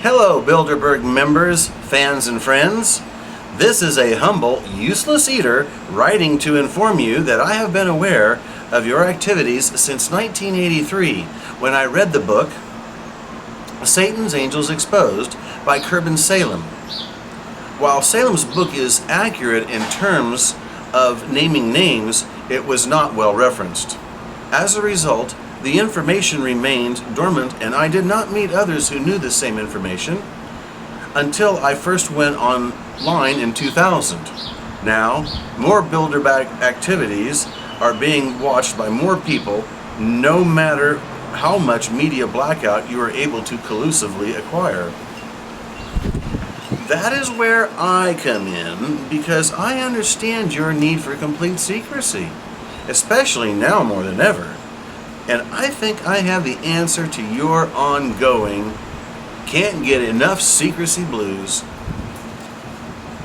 Hello, Bilderberg members, fans, and friends. This is a humble, useless eater writing to inform you that I have been aware of your activities since 1983 when I read the book Satan's Angels Exposed by Kerbin Salem. While Salem's book is accurate in terms of naming names, it was not well referenced. As a result, the information remained dormant, and I did not meet others who knew the same information until I first went online in 2000. Now, more Bilderberg activities are being watched by more people, no matter how much media blackout you are able to collusively acquire. That is where I come in, because I understand your need for complete secrecy, especially now more than ever. And I think I have the answer to your ongoing can't get enough secrecy blues.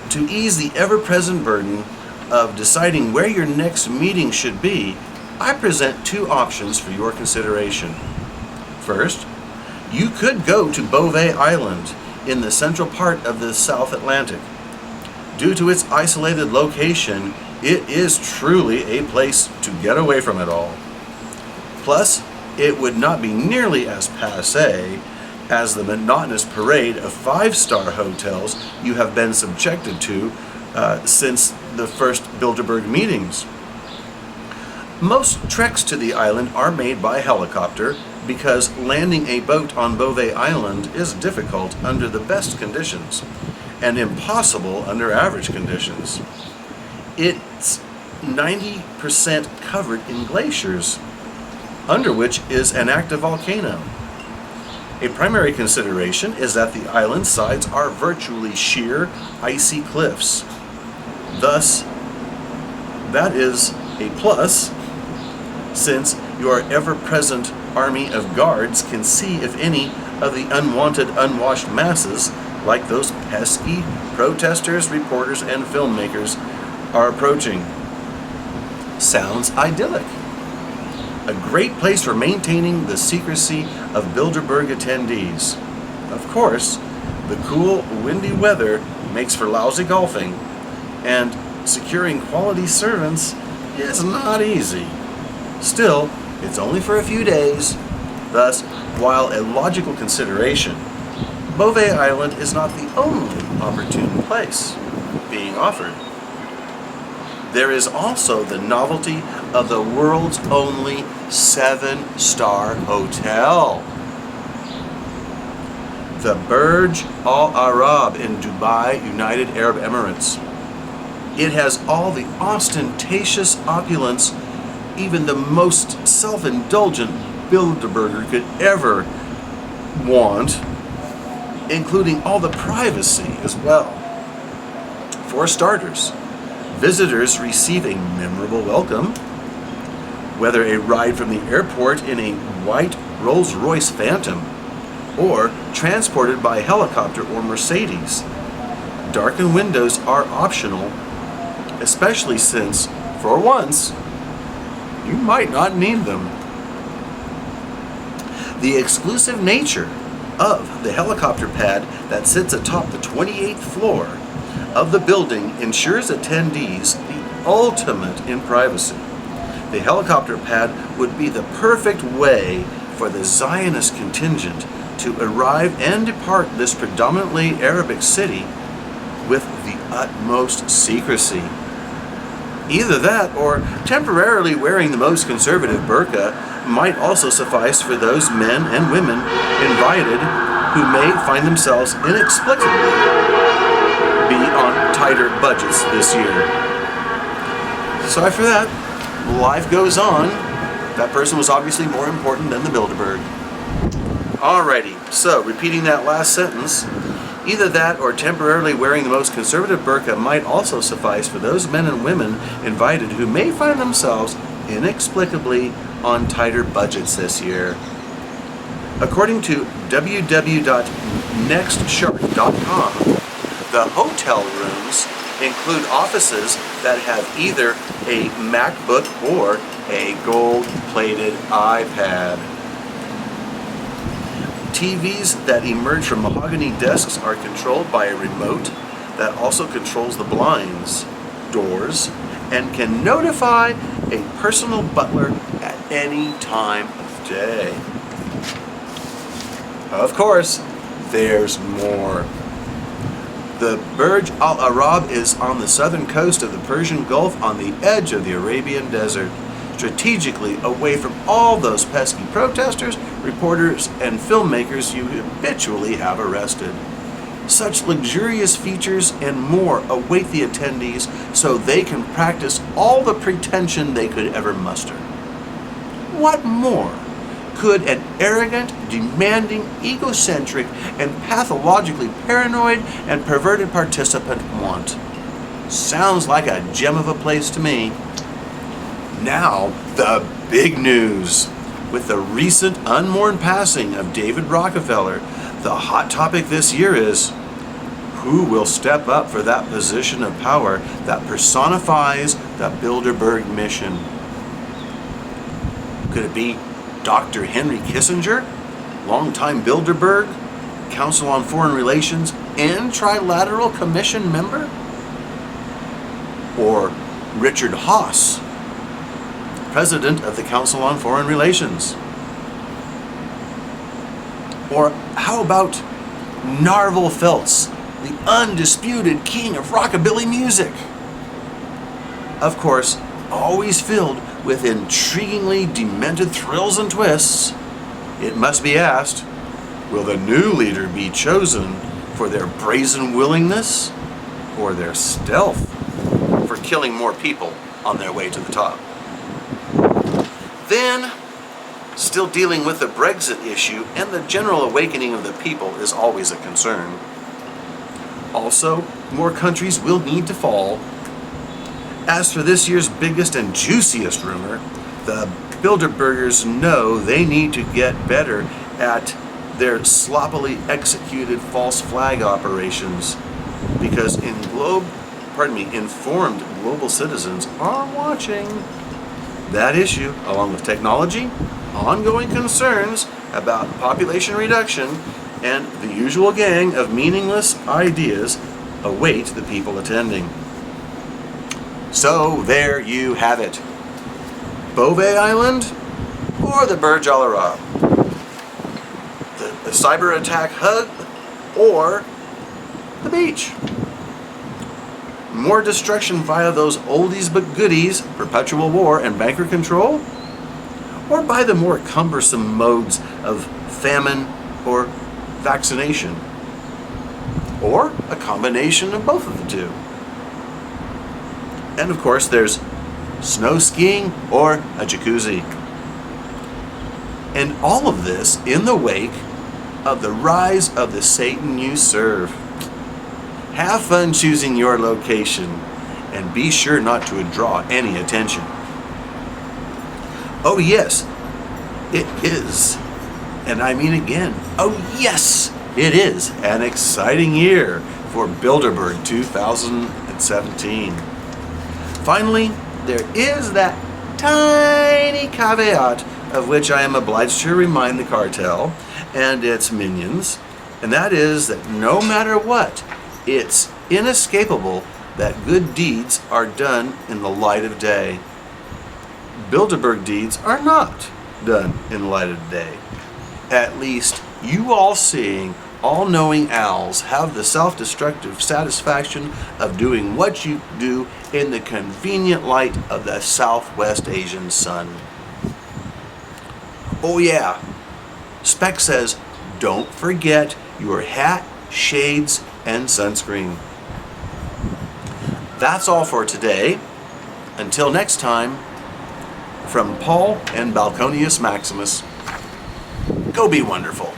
To ease the ever-present burden of deciding where your next meeting should be, I present two options for your consideration. First, you could go to Beauvais Island in the central part of the South Atlantic. Due to its isolated location, it is truly a place to get away from it all. Plus, it would not be nearly as passé as the monotonous parade of five-star hotels you have been subjected to since the first Bilderberg meetings. Most treks to the island are made by helicopter because landing a boat on Beauvais Island is difficult under the best conditions and impossible under average conditions. It's 90% covered in glaciers, under which is an active volcano. A primary consideration is that the island sides are virtually sheer, icy cliffs. Thus, that is a plus, since your ever-present army of guards can see if any of the unwanted, unwashed masses, like those pesky protesters, reporters, and filmmakers, are approaching. Sounds idyllic. A great place for maintaining the secrecy of Bilderberg attendees. Of course, the cool, windy weather makes for lousy golfing, and securing quality servants is not easy. Still, it's only for a few days. Thus, while a logical consideration, Beauvais Island is not the only opportune place being offered. There is also the novelty of the world's only 7-star hotel, the Burj Al Arab in Dubai, United Arab Emirates. It has all the ostentatious opulence even the most self-indulgent Bilderberger could ever want, including all the privacy as well. For starters, visitors receive a memorable welcome, whether a ride from the airport in a white Rolls-Royce Phantom or transported by helicopter or Mercedes. Darkened windows are optional, especially since, for once, you might not need them. The exclusive nature of the helicopter pad that sits atop the 28th floor of the building ensures attendees the ultimate in privacy. The helicopter pad would be the perfect way for the Zionist contingent to arrive and depart this predominantly Arabic city with the utmost secrecy. Either that or temporarily wearing the most conservative burqa might also suffice for those men and women invited who may find themselves inexplicably be on tighter budgets this year. Sorry for that. Life goes on. That person was obviously more important than the Bilderberg. Alrighty, so repeating that last sentence, either that or temporarily wearing the most conservative burqa might also suffice for those men and women invited who may find themselves inexplicably on tighter budgets this year. According to www.nextshark.com, the hotel rooms include offices that have either a MacBook or a gold-plated iPad. TVs that emerge from mahogany desks are controlled by a remote that also controls the blinds, doors, and can notify a personal butler at any time of day. Of course, there's more. The Burj Al Arab is on the southern coast of the Persian Gulf on the edge of the Arabian Desert, strategically away from all those pesky protesters, reporters, and filmmakers you habitually have arrested. Such luxurious features and more await the attendees so they can practice all the pretension they could ever muster. What more could an arrogant, demanding, egocentric, and pathologically paranoid and perverted participant want? Sounds like a gem of a place to me. Now, the big news. With the recent unmourned passing of David Rockefeller, the hot topic this year is, who will step up for that position of power that personifies the Bilderberg mission? Could it be Dr. Henry Kissinger, longtime Bilderberg, Council on Foreign Relations, and Trilateral Commission member? Or Richard Haass, President of the Council on Foreign Relations? Or how about Narvel Feltz, the undisputed king of rockabilly music? Of course, always filled with intriguingly demented thrills and twists, it must be asked, will the new leader be chosen for their brazen willingness or their stealth for killing more people on their way to the top? Then, still dealing with the Brexit issue and the general awakening of the people is always a concern. Also, more countries will need to fall. As for this year's biggest and juiciest rumor, the Bilderbergers know they need to get better at their sloppily executed false flag operations, because informed global citizens are watching. That issue, along with technology, ongoing concerns about population reduction, and the usual gang of meaningless ideas await the people attending. So there you have it. Beauvais Island or the Burj Al Arab? The cyber attack hub or the beach? More destruction via those oldies but goodies, perpetual war and banker control? Or by the more cumbersome modes of famine or vaccination? Or a combination of both of the two? And of course, there's snow skiing or a jacuzzi. And all of this in the wake of the rise of the Satan you serve. Have fun choosing your location, and be sure not to draw any attention. Oh yes, it is, and I mean again, oh yes, it is an exciting year for Bilderberg 2017. Finally, there is that tiny caveat of which I am obliged to remind the cartel and its minions, and that is that no matter what, it's inescapable that good deeds are done in the light of day. Bilderberg deeds are not done in the light of day. At least you all-seeing, all-knowing owls have the self-destructive satisfaction of doing what you do in the convenient light of the Southwest Asian sun. Oh yeah, Spec says, don't forget your hat, shades, and sunscreen. That's all for today. Until next time, from Paul and Balconius Maximus, go be wonderful.